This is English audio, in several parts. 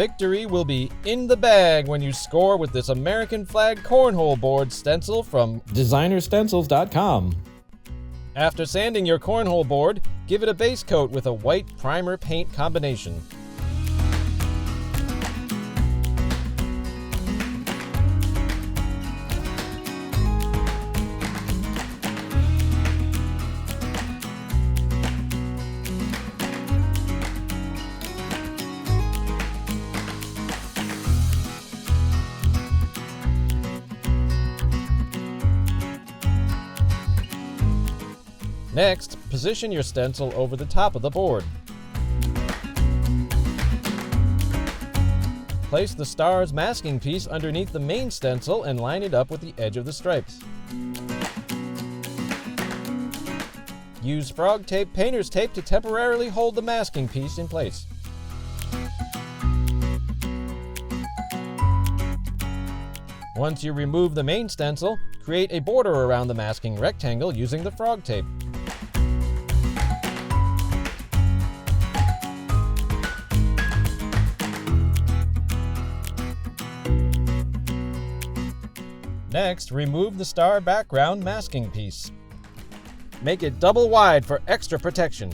Victory will be in the bag when you score with this American flag cornhole board stencil from DesignerStencils.com. After sanding your cornhole board, give it a base coat with a white primer paint combination. Next, position your stencil over the top of the board. Place the star's masking piece underneath the main stencil and line it up with the edge of the stripes. Use frog tape painter's tape to temporarily hold the masking piece in place. Once you remove the main stencil, create a border around the masking rectangle using the frog tape. Next, remove the star background masking piece. Make it double wide for extra protection.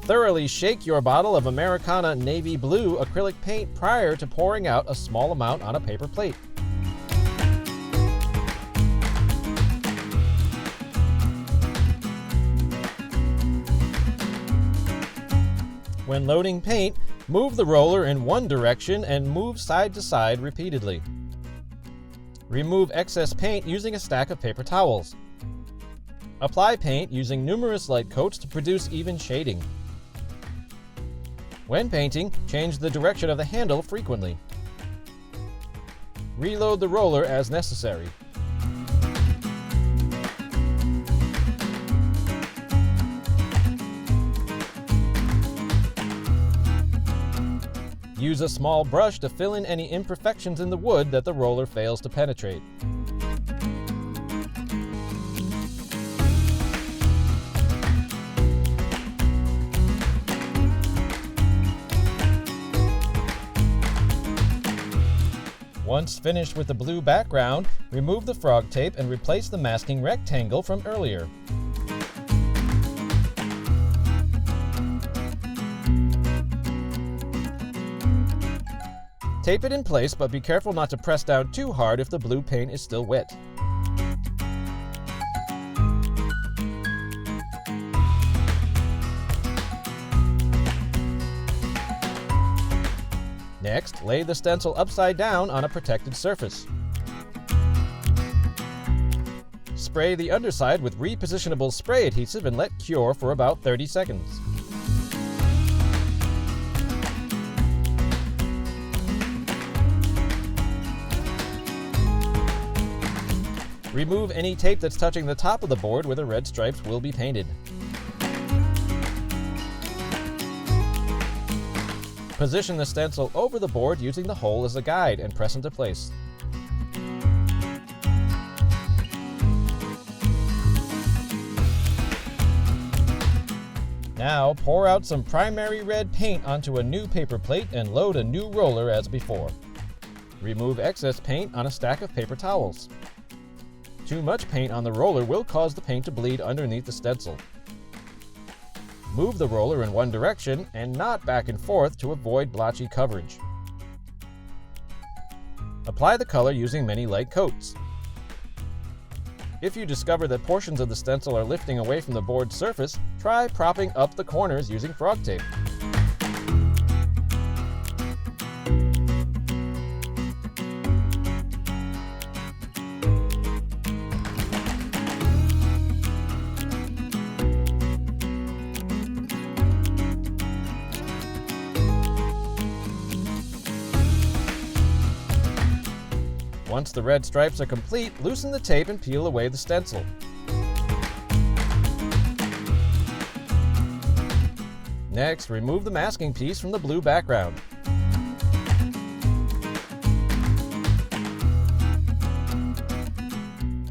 Thoroughly shake your bottle of Americana navy blue acrylic paint prior to pouring out a small amount on a paper plate. When loading paint, move the roller in one direction and move side to side repeatedly. Remove excess paint using a stack of paper towels. Apply paint using numerous light coats to produce even shading. When painting, change the direction of the handle frequently. Reload the roller as necessary. Use a small brush to fill in any imperfections in the wood that the roller fails to penetrate. Once finished with the blue background, remove the frog tape and replace the masking rectangle from earlier. Tape it in place, but be careful not to press down too hard if the blue paint is still wet. Next, lay the stencil upside down on a protected surface. Spray the underside with repositionable spray adhesive and let cure for about 30 seconds. Remove any tape that's touching the top of the board where the red stripes will be painted. Position the stencil over the board using the hole as a guide and press into place. Now pour out some primary red paint onto a new paper plate and load a new roller as before. Remove excess paint on a stack of paper towels. Too much paint on the roller will cause the paint to bleed underneath the stencil. Move the roller in one direction and not back and forth to avoid blotchy coverage. Apply the color using many light coats. If you discover that portions of the stencil are lifting away from the board surface, try propping up the corners using frog tape. Once the red stripes are complete, loosen the tape and peel away the stencil. Next, remove the masking piece from the blue background.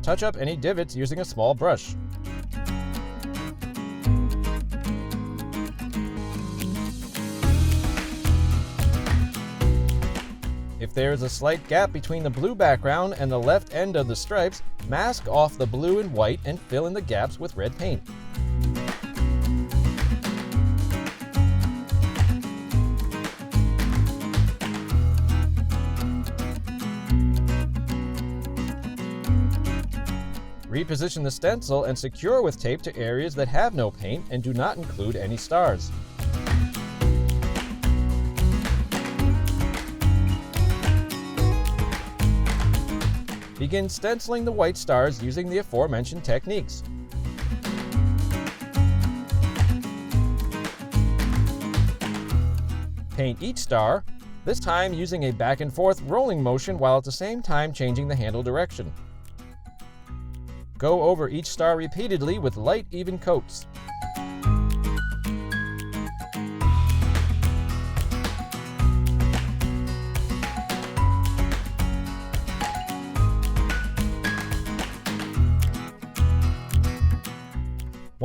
Touch up any divots using a small brush. there is a slight gap between the blue background and the left end of the stripes, mask off the blue and white and fill in the gaps with red paint. Reposition the stencil and secure with tape to areas that have no paint and do not include any stars. Begin stenciling the white stars using the aforementioned techniques. Paint each star, this time using a back and forth rolling motion while at the same time changing the handle direction. Go over each star repeatedly with light, even coats.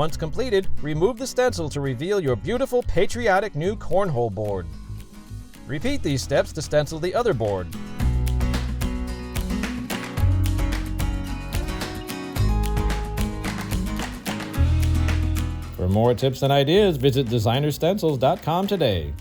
Once completed, remove the stencil to reveal your beautiful patriotic new cornhole board. Repeat these steps to stencil the other board. For more tips and ideas, visit designerstencils.com today.